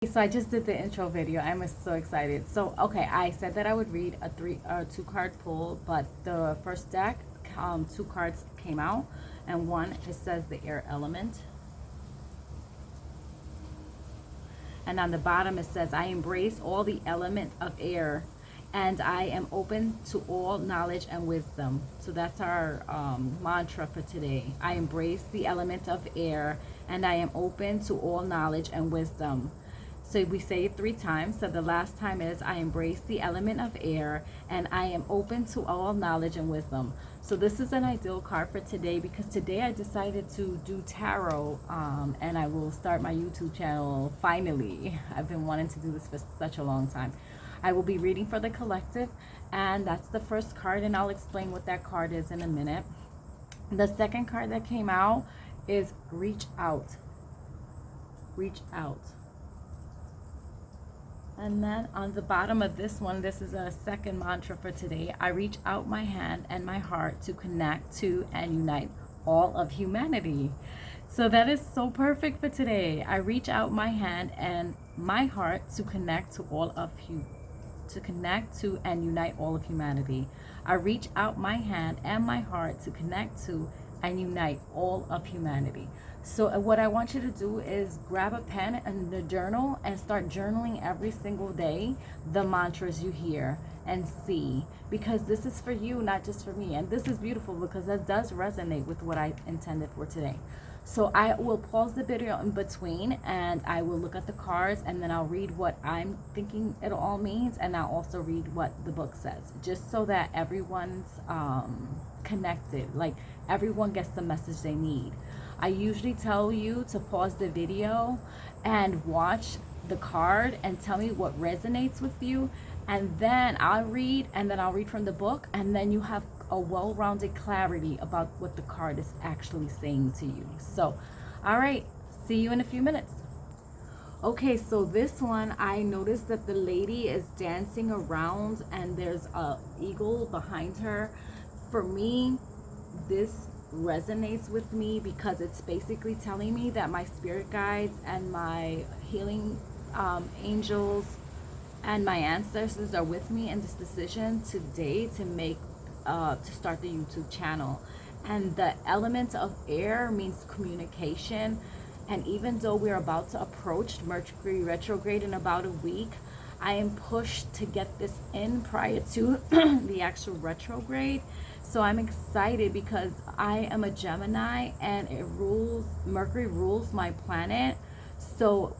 So I just did the intro video. I'm so excited. So okay, I said that I would read a two card pull, but the first deck, two cards came out, and one it says the air element, and on the bottom it says I embrace all the element of air, and I am open to all knowledge and wisdom. So that's our mantra for today. I embrace the element of air, and I am open to all knowledge and wisdom. So we say it 3 times. So the last time is I embrace the element of air, and I am open to all knowledge and wisdom. So this is an ideal card for today, because today I decided to do tarot, and I will start my YouTube channel finally. I've been wanting to do this for such a long time. I will be reading for the collective, and that's the first card, and I'll explain what that card is in a minute. The second card that came out is reach out. Reach out. And then on the bottom of this one, this is a second mantra for today. I reach out my hand and my heart to connect to and unite all of humanity. So that is so perfect for today. I reach out my hand and my heart to connect to all of you, to connect to and unite all of humanity. I reach out my hand and my heart to connect to and unite all of humanity. So what I want you to do is grab a pen and a journal and start journaling every single day the mantras you hear and see, because this is for you, not just for me. And this is beautiful because that does resonate with what I intended for today. So I will pause the video in between, and I will look at the cards, and then I'll read what I'm thinking it all means, and I'll also read what the book says, just so that everyone's connected, like everyone gets the message they need. I usually tell you to pause the video and watch the card and tell me what resonates with you, and then I'll read, and then I'll read from the book, and then you have a well-rounded clarity about what the card is actually saying to you. So, all right, see you in a few minutes. Okay, so this one, I noticed that the lady is dancing around and there's a eagle behind her. For me, this resonates with me because it's basically telling me that my spirit guides and my healing angels and my ancestors are with me in this decision today to make to start the YouTube channel. And the element of air means communication, and even though we're about to approach Mercury retrograde in about a week, I am pushed to get this in prior to the actual retrograde. So I'm excited because I am a Gemini, and Mercury rules my planet. So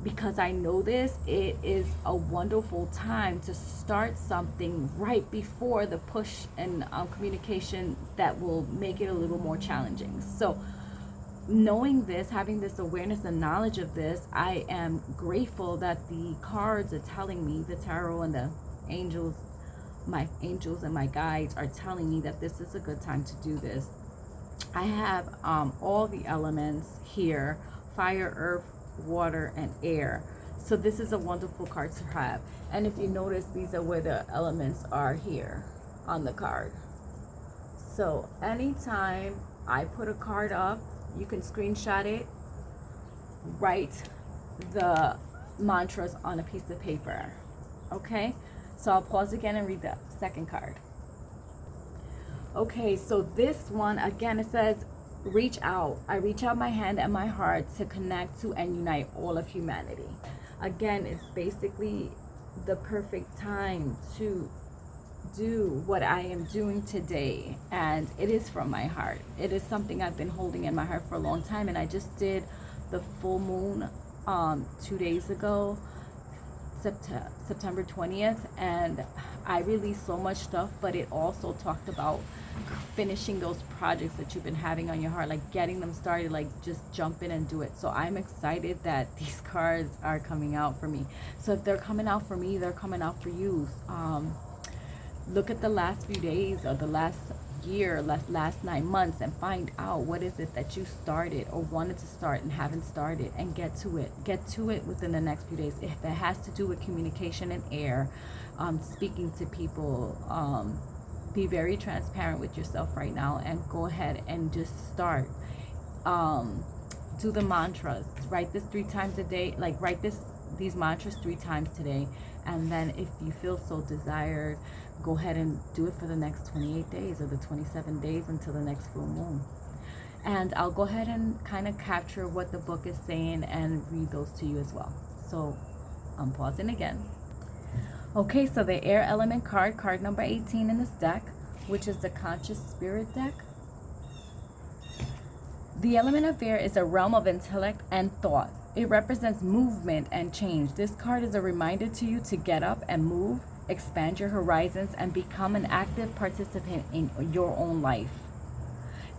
because I know this, it is a wonderful time to start something right before the push and communication that will make it a little more challenging. So knowing this, having this awareness and knowledge of this, I am grateful that the cards are telling me, the tarot and the angels, my angels and my guides are telling me that this is a good time to do this. I have all the elements here: fire, earth, water, and air. So this is a wonderful card to have. And if you notice, these are where the elements are here on the card. So anytime I put a card up, you can screenshot it, write the mantras on a piece of paper. Okay, so I'll pause again and read the second card. Okay, so this one, again, it says reach out. I reach out my hand and my heart to connect to and unite all of humanity. Again, it's basically the perfect time to do what I am doing today, and it is from my heart. It is something I've been holding in my heart for a long time, and I just did the full moon 2 days ago, September 20th, and I released so much stuff, but it also talked about finishing those projects that you've been having on your heart, like getting them started, like just jump in and do it. So I'm excited that these cards are coming out for me. So if they're coming out for me, they're coming out for you. Look at the last few days or the last year, last 9 months, and find out what is it that you started or wanted to start and haven't started, and get to it within the next few days. If it has to do with communication and air, speaking to people, be very transparent with yourself right now and go ahead and just start. do the mantras. Write this 3 times a day. Like, write these mantras 3 times today. And then if you feel so desired, go ahead and do it for the next 28 days or the 27 days until the next full moon. And I'll go ahead and kind of capture what the book is saying and read those to you as well. So I'm pausing again. Okay, so the air element card, card number 18 in this deck, which is the conscious spirit deck. The element of air is a realm of intellect and thought. It represents movement and change. This card is a reminder to you to get up and move, expand your horizons, and become an active participant in your own life.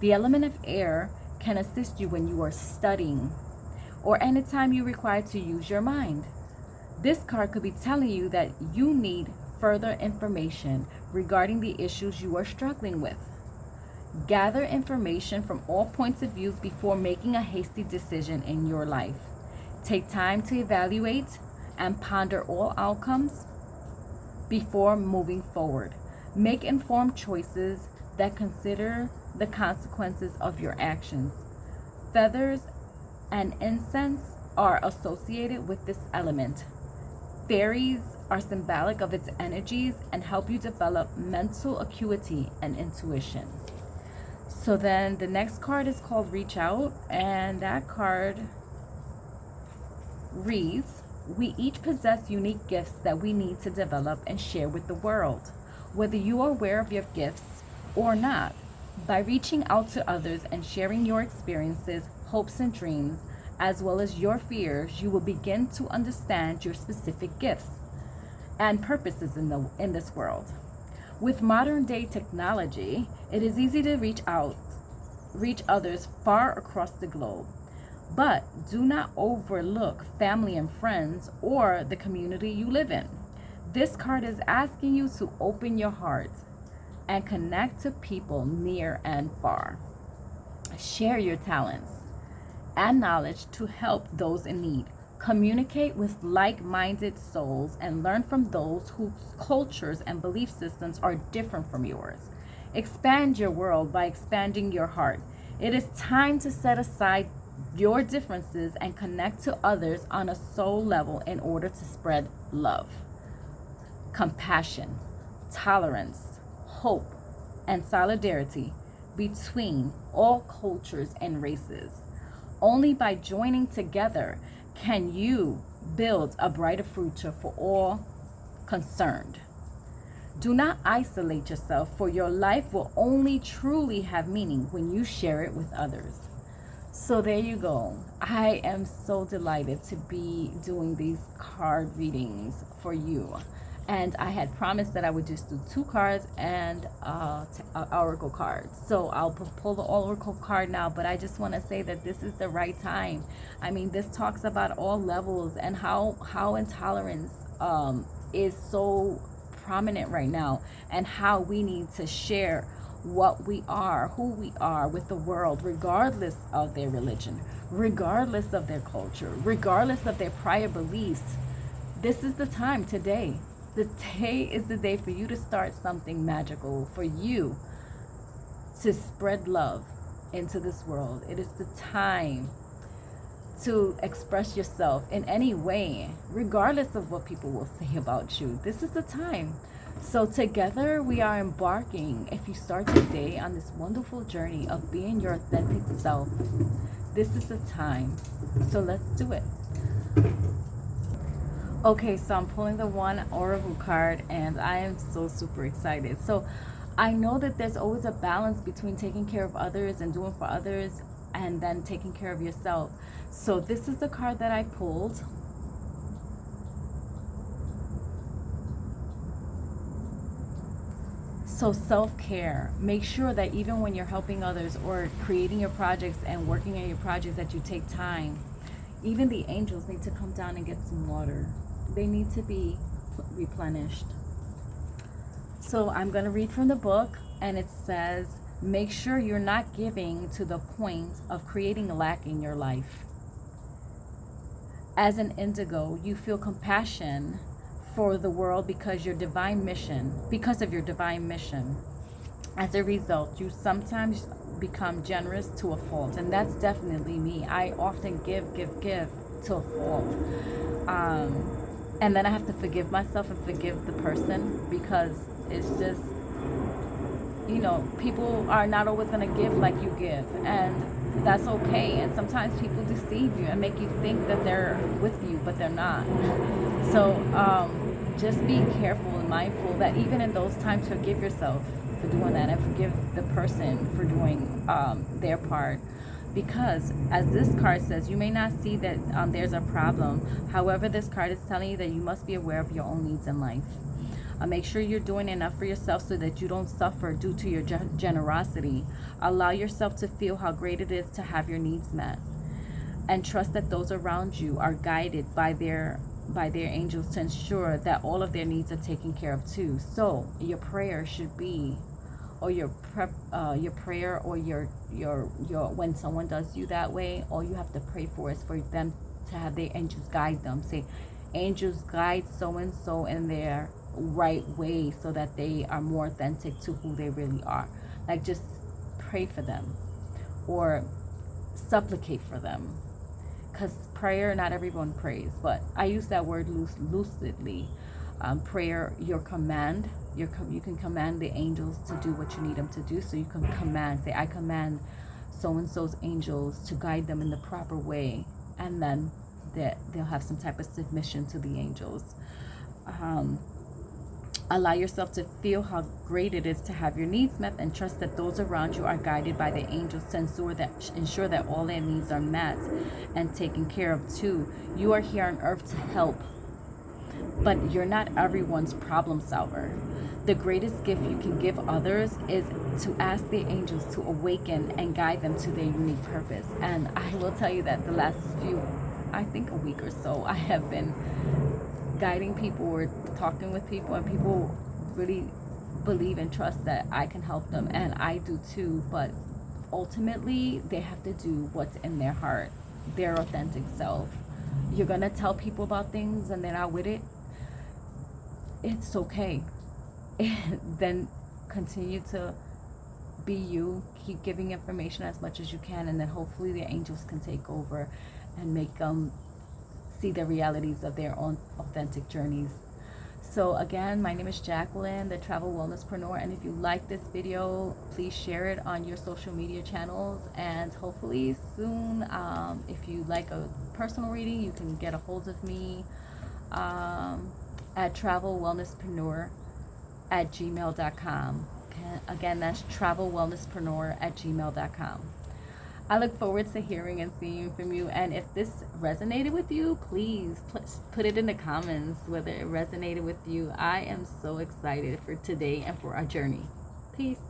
The element of air can assist you when you are studying or anytime you require to use your mind. This card could be telling you that you need further information regarding the issues you are struggling with. Gather information from all points of view before making a hasty decision in your life. Take time to evaluate and ponder all outcomes before moving forward. Make informed choices that consider the consequences of your actions. Feathers and incense are associated with this element. Fairies are symbolic of its energies and help you develop mental acuity and intuition. So then the next card is called Reach Out, and that card reads, we each possess unique gifts that we need to develop and share with the world. Whether you are aware of your gifts or not, by reaching out to others and sharing your experiences, hopes, and dreams, as well as your fears, you will begin to understand your specific gifts and purposes in this world. With modern day technology, it is easy to reach others far across the globe. But do not overlook family and friends or the community you live in. This card is asking you to open your heart and connect to people near and far. Share your talents and knowledge to help those in need. Communicate with like-minded souls and learn from those whose cultures and belief systems are different from yours. Expand your world by expanding your heart. It is time to set aside your differences and connect to others on a soul level in order to spread love, compassion, tolerance, hope, and solidarity between all cultures and races. Only by joining together can you build a brighter future for all concerned. Do not isolate yourself, for your life will only truly have meaning when you share it with others. So there you go. I am so delighted to be doing these card readings for you. And I had promised that I would just do 2 cards and an oracle card. So I'll pull the oracle card now, but I just want to say that this is the right time. I mean, this talks about all levels and how intolerance is so prominent right now, and how we need to share what we are, who we are with the world, regardless of their religion, regardless of their culture, regardless of their prior beliefs. This is the time today. The day is the day for you to start something magical, for you to spread love into this world. It is the time to express yourself in any way, regardless of what people will say about you. This is the time. So together we are embarking, if you start today, on this wonderful journey of being your authentic self. This is the time. So let's do it. Okay, so I'm pulling the 1 oracle card, and I am so super excited. So I know that there's always a balance between taking care of others and doing for others, and then taking care of yourself. So this is the card that I pulled. So self-care. Make sure that even when you're helping others or creating your projects and working on your projects, that you take time. Even the angels need to come down and get some water. They need to be replenished. So I'm going to read from the book, and it says, make sure you're not giving to the point of creating lack in your life. As an indigo, you feel compassion for the world because of your divine mission. As a result, you sometimes become generous to a fault, and that's definitely me. I often give to a fault. And then I have to forgive myself and forgive the person, because it's just, people are not always going to give like you give, and that's okay. And sometimes people deceive you and make you think that they're with you, but they're not. So just be careful and mindful that even in those times, forgive yourself for doing that, and forgive the person for doing their part. Because as this card says, you may not see that there's a problem. However, this card is telling you that you must be aware of your own needs in life. Make sure you're doing enough for yourself so that you don't suffer due to your generosity. Allow yourself to feel how great it is to have your needs met, and trust that those around you are guided by their angels to ensure that all of their needs are taken care of too. So your prayer should be, or your prayer, or your when someone does you that way, all you have to pray for is for them to have their angels guide them. Say, angels, guide so and so in their right way so that they are more authentic to who they really are. Like, just pray for them or supplicate for them, because prayer, not everyone prays, but I use that word lucidly. Prayer, your command, you can command the angels to do what you need them to do. So you can command, say, I command so and so's angels to guide them in the proper way, and then they'll have some type of submission to the angels. Allow yourself to feel how great it is to have your needs met, and trust that those around you are guided by the angels to ensure that all their needs are met and taken care of too. You are here on earth to help, but you're not everyone's problem solver. The greatest gift you can give others is to ask the angels to awaken and guide them to their unique purpose. And I will tell you that the last few, I think a week or so, I have been guiding people or talking with people, and people really believe and trust that I can help them, and I do too. But ultimately, they have to do what's in their heart, their authentic self. You're gonna tell people about things and they're not with it. It's okay. Then continue to be you. Keep giving information as much as you can, and then hopefully the angels can take over and make them see the realities of their own authentic journeys. So again, my name is Jacqueline, the Travel Wellnesspreneur, and if you like this video, please share it on your social media channels, and hopefully soon, if you like a personal reading, you can get a hold of me at travelwellnesspreneur@gmail.com. Again, that's travelwellnesspreneur@gmail.com. I look forward to hearing and seeing from you. And if this resonated with you, please put it in the comments whether it resonated with you. I am so excited for today and for our journey. Peace.